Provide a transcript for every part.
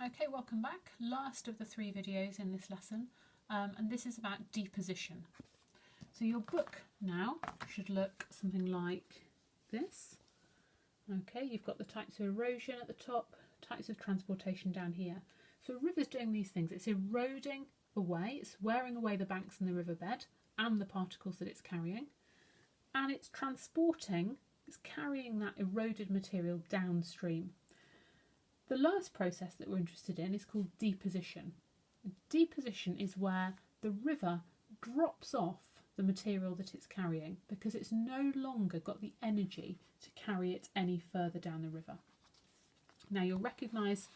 Okay, welcome back. Last of the 3 videos in this lesson, and this is about deposition. So your book now should look something like this. Okay, you've got the types of erosion at the top, types of transportation down here. So a river's doing these things. It's eroding away, it's wearing away the banks in the riverbed and the particles that it's carrying, and it's transporting, it's carrying that eroded material downstream. The last process that we're interested in is called deposition. Deposition is where the river drops off the material that it's carrying because it's no longer got the energy to carry it any further down the river. Now you'll recognise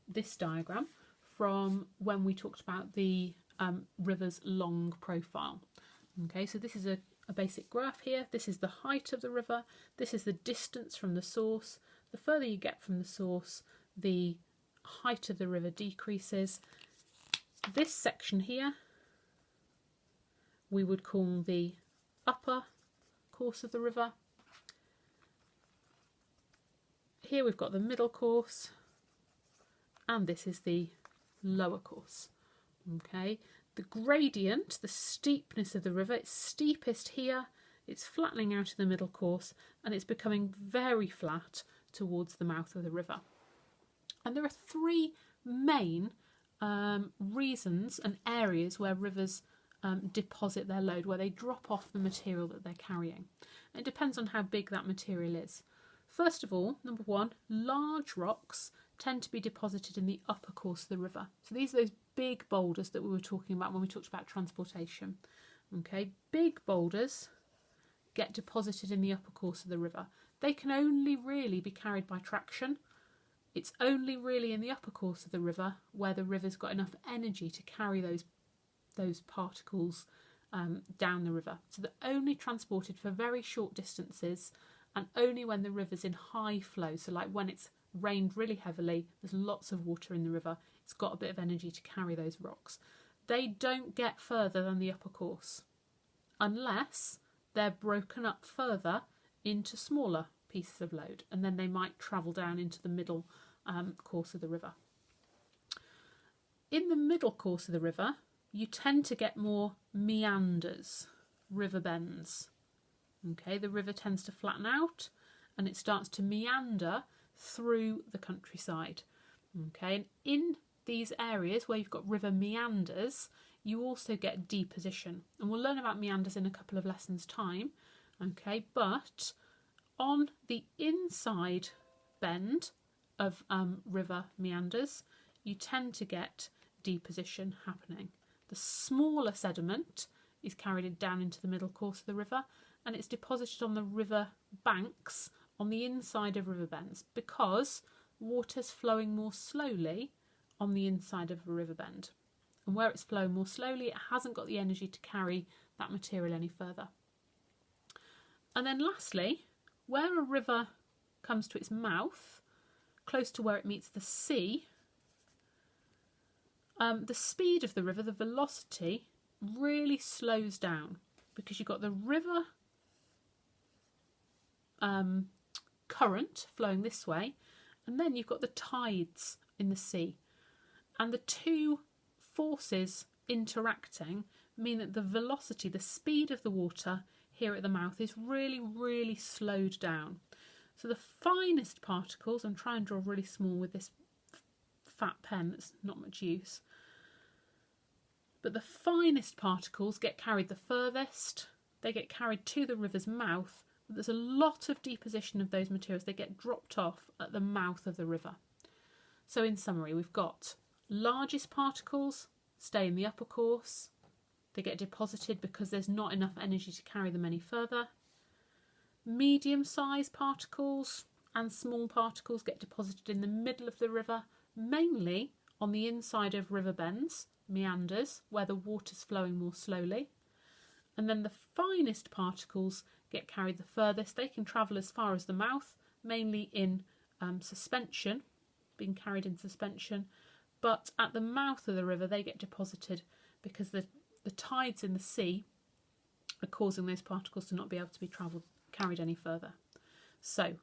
this diagram from when we talked about the river's long profile. Okay, so this is a basic graph here. This is the height of the river, this is the distance from the source. The further you get from the source, the height of the river decreases. This section here we would call the upper course of the river. Here we've got the middle course, and this is the lower course. Okay, the gradient, the steepness of the river, it's steepest here, it's flattening out in the middle course, and it's becoming very flat towards the mouth of the river. And there are 3 main reasons and areas where rivers deposit their load, where they drop off the material that they're carrying. And it depends on how big that material is. First of all, number 1, large rocks tend to be deposited in the upper course of the river. So these are those big boulders that we were talking about when we talked about transportation. Okay, big boulders get deposited in the upper course of the river. They can only really be carried by traction. It's only really in the upper course of the river where the river's got enough energy to carry those particles down the river. So they're only transported for very short distances and only when the river's in high flow. So like when it's rained really heavily, there's lots of water in the river, it's got a bit of energy to carry those rocks. They don't get further than the upper course unless they're broken up further into smaller pieces of load, and then they might travel down into the middle course of the river. In the middle course of the river, you tend to get more meanders, river bends. Okay, the river tends to flatten out and it starts to meander through the countryside. Okay, and in these areas where you've got river meanders, you also get deposition, and we'll learn about meanders in a couple of lessons' time. Okay, but on the inside bend of river meanders, you tend to get deposition happening. The smaller sediment is carried down into the middle course of the river, and it's deposited on the river banks on the inside of river bends because water's flowing more slowly on the inside of a river bend. And where it's flowing more slowly, it hasn't got the energy to carry that material any further. And then lastly, where a river comes to its mouth, close to where it meets the sea, the speed of the river, the velocity, really slows down because you've got the river current flowing this way, and then you've got the tides in the sea. And the 2 forces interacting mean that the velocity, the speed of the water here at the mouth is really, really slowed down. So the finest particles, I'm trying to draw really small with this fat pen that's not much use, but the finest particles get carried the furthest, they get carried to the river's mouth, but there's a lot of deposition of those materials, they get dropped off at the mouth of the river. So in summary, we've got largest particles stay in the upper course, they get deposited because there's not enough energy to carry them any further. Medium-sized particles and small particles get deposited in the middle of the river, mainly on the inside of river bends, meanders, where the water's flowing more slowly. And then the finest particles get carried the furthest. They can travel as far as the mouth, mainly in suspension, being carried in suspension. But at the mouth of the river, they get deposited because the tides in the sea are causing those particles to not be able to be carried any further. So,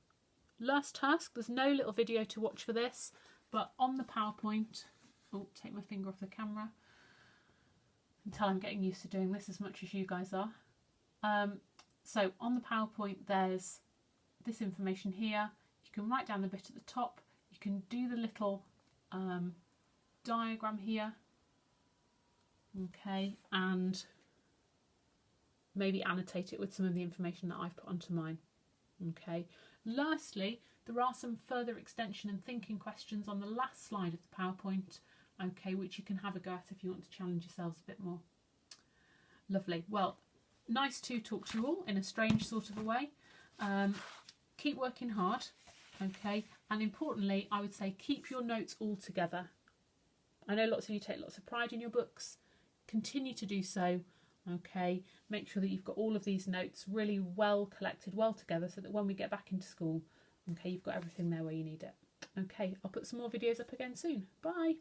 last task, there's no little video to watch for this, But on the PowerPoint, oh, take my finger off the camera until I'm getting used to doing this as much as you guys are. So on the PowerPoint, there's this information here. You can write down the bit at the top. You can do the little diagram here, okay, and maybe annotate it with some of the information that I've put onto mine. Okay. Lastly, there are some further extension and thinking questions on the last slide of the PowerPoint, okay, which you can have a go at if you want to challenge yourselves a bit more. Lovely. Well, nice to talk to you all in a strange sort of a way. Keep working hard, okay, and importantly, I would say keep your notes all together. I know lots of you take lots of pride in your books. Continue to do so. Okay, make sure that you've got all of these notes really well collected, well together, so that when we get back into school, okay, you've got everything there where you need it. Okay, I'll put some more videos up again soon. Bye.